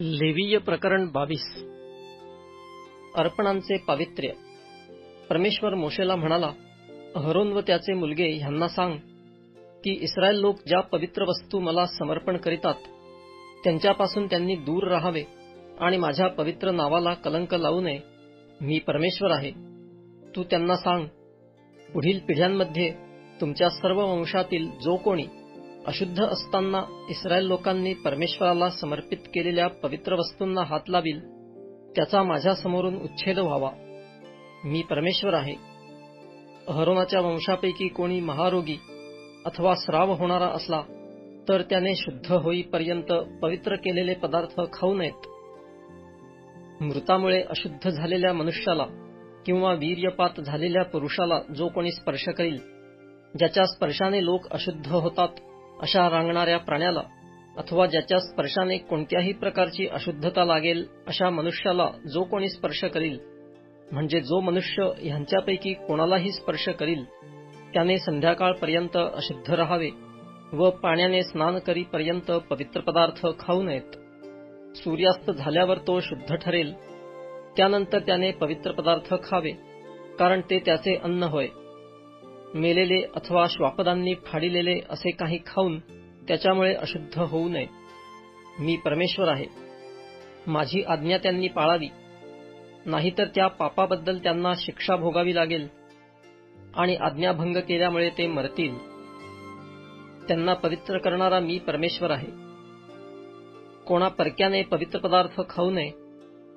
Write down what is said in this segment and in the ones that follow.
लेवीय प्रकरण 22 अर्पणांचे पावित्र्य. परमेश्वर मोशेला म्हणाला, अहरोन व त्याचे मुलगे ह्यांना सांग की इस्रायल लोक ज्या पवित्र वस्तू मला समर्पण करीतात त्यांच्यापासून त्यांनी दूर राहावे आणि माझ्या पवित्र नावाला कलंक लावू नये. मी परमेश्वर आहे. तू त्यांना सांग, पुढील पिढ्यांमध्ये तुमच्या सर्व वंशातील जो कोणी अशुद्ध असताना इस्रायल लोकांनी परमेश्वराला समर्पित केलेल्या पवित्र वस्तूंना हात लावील त्याचा माझ्या समोरून उच्छेद व्हावा. मी परमेश्वर आहे. अहरोनाच्या वंशापैकी कोणी महारोगी अथवा स्राव होणारा असला तर त्याने शुद्ध होईपर्यंत पवित्र केलेले पदार्थ खाऊ नयेत. मृतामुळे अशुद्ध झालेल्या मनुष्याला किंवा वीर्यपात झालेल्या पुरुषाला जो कोणी स्पर्श करील, ज्याच्या स्पर्शाने लोक अशुद्ध होतात अशा रांगणाऱ्या प्राण्याला, अथवा ज्याच्या स्पर्शाने कोणत्याही प्रकारची अशुद्धता लागेल अशा मनुष्याला जो कोणी स्पर्श करील, म्हणजे जो मनुष्य ह्यांच्यापैकी कोणालाही स्पर्श करील त्याने संध्याकाळपर्यंत अशुद्ध राहावे व पाण्याने स्नान करीपर्यंत पवित्र पदार्थ खाऊ नयेत. सूर्यास्त झाल्यावर तो शुद्ध ठरेल. त्यानंतर त्याने पवित्र पदार्थ खावे, कारण ते त्याचे अन्न होय. मेलेले अथवा श्वापदांनी फाडिलेले असे काही खाऊन त्याच्यामुळे अशुद्ध होऊ नये. मी परमेश्वर आहे. माझी आज्ञा त्यांनी पाळावी, नाहीतर त्या पापाबद्दल त्यांना शिक्षा भोगावी लागेल आणि आज्ञाभंग केल्यामुळे ते मरतील. त्यांना पवित्र करणारा मी परमेश्वर आहे. कोणा परक्याने पवित्र पदार्थ खाऊ नये.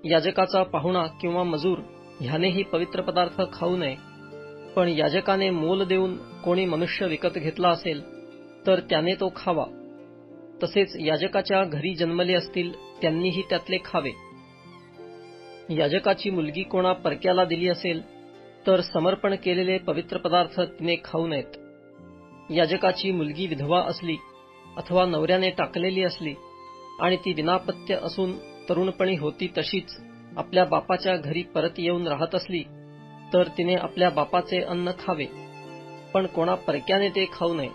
याजकाचा पाहुणा किंवा मजूर ह्यानेही पवित्र पदार्थ खाऊ नये. पण याजकाने मोल देऊन कोणी मनुष्य विकत घेतला असेल तर त्याने तो खावा. तसेच याजकाच्या घरी जन्मले असतील त्यांनीही त्यातले खावे. याजकाची मुलगी कोणा परक्याला दिली असेल तर समर्पण केलेले पवित्र पदार्थ तिने खाऊ नयेत. याजकाची मुलगी विधवा असली अथवा नवऱ्याने टाकलेली असली आणि ती विनापत्य असून तरुणपणी होती तशीच आपल्या बापाच्या घरी परत येऊन राहत असली तर तिने आपल्या बापाचे अन्न खावे, पण कोणा परक्याने ते खाऊ नये.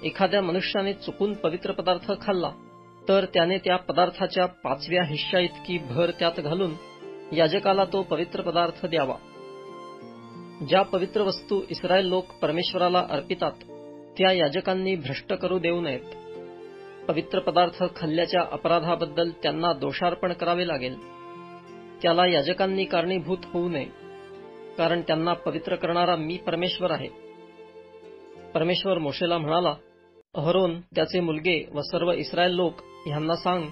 एखाद्या मनुष्याने चुकून पवित्र पदार्थ खाल्ला तर त्याने त्या पदार्थाच्या 5व्या हिश्शा इतकी भर त्यात घालून याजकाला तो पवित्र पदार्थ द्यावा. ज्या पवित्र वस्तू इस्रायल लोक परमेश्वराला अर्पितात त्या याजकांनी भ्रष्ट करू देऊ नयेत. पवित्र पदार्थ खाल्ल्याच्या अपराधाबद्दल त्यांना दोषार्पण करावे लागेल. त्याला याजकांनी कारणीभूत होऊ नये, कारण त्यांना पवित्र करणारा मी परमेश्वर आहे. परमेश्वर मोशेला म्हणाला, अहरोन, त्याचे मुलगे व सर्व इस्रायल लोक ह्यांना सांग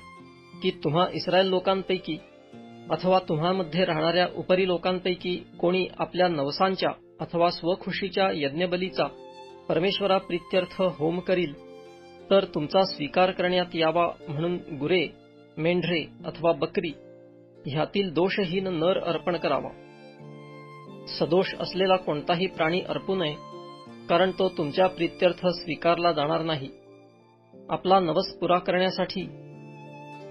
की तुम्हा इस्रायल लोकांपैकी अथवा तुम्हामध्ये राहणाऱ्या उपरी लोकांपैकी कोणी आपल्या नवसांच्या अथवा स्वखुशीच्या यज्ञबलीचा परमेश्वराप्रीत्यर्थ होम करील तर तुमचा स्वीकार करण्यात यावा म्हणून गुरे, मेंढरे अथवा बकरी ह्यातील दोषहीन नर अर्पण करावा. सदोष असलेला कोणताही प्राणी अर्पू नये, कारण तो तुमच्या प्रीत्यर्थ स्वीकारला जाणार नाही. आपला नवस पुरा करण्यासाठी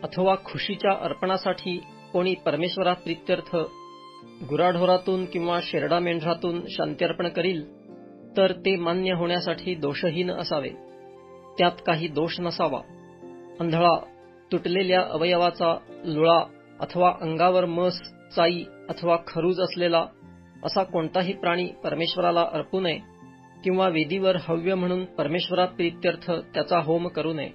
अथवा खुशीच्या अर्पणासाठी कोणी परमेश्वराप्रीत्यर्थ गुराढोरातून किंवा शेरडा मेंढरातून शांत्यर्पण करील तर ते मान्य होण्यासाठी दोषहीन असावे. त्यात काही दोष नसावा. अंधळा, तुटलेल्या अवयवाचा, लुळा अथवा अंगावर मस, चाई अथवा खरूज असलेला असा कोणताही प्राणी परमेश्वराला अर्पू नये किंवा वेदीवर हव्य म्हणून परमेश्वराप्रीत्यर्थ त्याचा होम करू नये.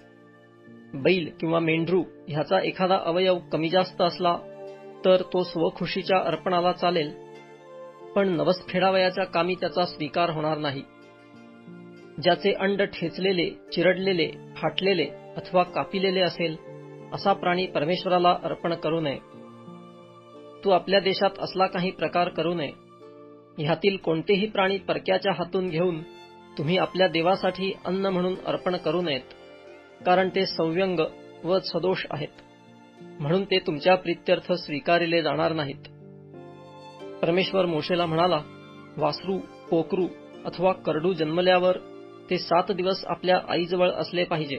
बैल किंवा मेंढरू ह्याचा एखादा अवयव कमी जास्त असला तर तो स्वखुशीच्या अर्पणाला चालेल, पण नवस फेडावयाच्या कामी त्याचा स्वीकार होणार नाही. ज्याचे अंड ठेचलेले, चिरडलेले, फाटलेले अथवा कापिलेले असेल असा प्राणी परमेश्वराला अर्पण करू नये. तू आपल्या देशात असला काही प्रकार करू नये. ह्यातील कोणतेही प्राणी परक्याच्या हातून घेऊन तुम्ही आपल्या देवासाठी अन्न म्हणून अर्पण करू नयेत, कारण ते संव्यंग व सदोष आहेत, म्हणून ते तुमच्या प्रीत्यर्थ स्वीकारिले जाणार नाहीत. परमेश्वर मोशेला म्हणाला, वासरू, पोकरू अथवा करडू जन्मल्यावर ते 7 दिवस आपल्या आईजवळ असले पाहिजे.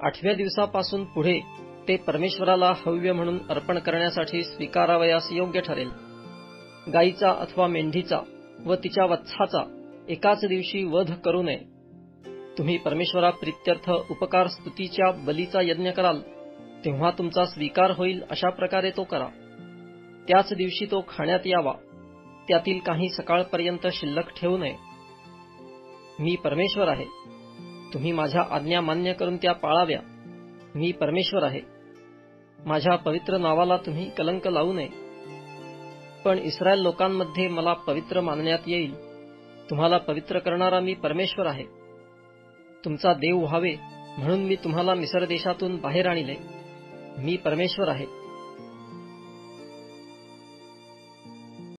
8व्या दिवसापासून पुढे ते परमेश्वराला हव्य म्हणून अर्पण करण्यासाठी स्वीकारावयास योग्य ठरेल. गायीचा अथवा मेंढीचा व तिच्या वत्साचा एकाच दिवशी वध करू नये. तुम्ही परमेश्वराप्रीत्यर्थ उपकार स्तुतीच्या बलीचा यज्ञ कराल तेव्हा तुमचा स्वीकार होईल अशा प्रकारे तो करा. त्याच दिवशी तो खाण्यात यावा, त्यातील काही सकाळपर्यंत शिल्लक ठेवू नये. मी परमेश्वर आहे. तुम्ही माझ्या आज्ञा मान्य करून त्या पाळाव्या. मी परमेश्वर आहे. माझ्या पवित्र नावाला तुम्ही कलंक लावू नये. पण इस्रायल लोकांमध्ये मला पवित्र मानण्यात येईल. तुम्हाला पवित्र करणारा मी परमेश्वर आहे. तुमचा देव व्हावे म्हणून मी तुम्हाला मिस्र देशातून बाहेर आणले. मी परमेश्वर आहे.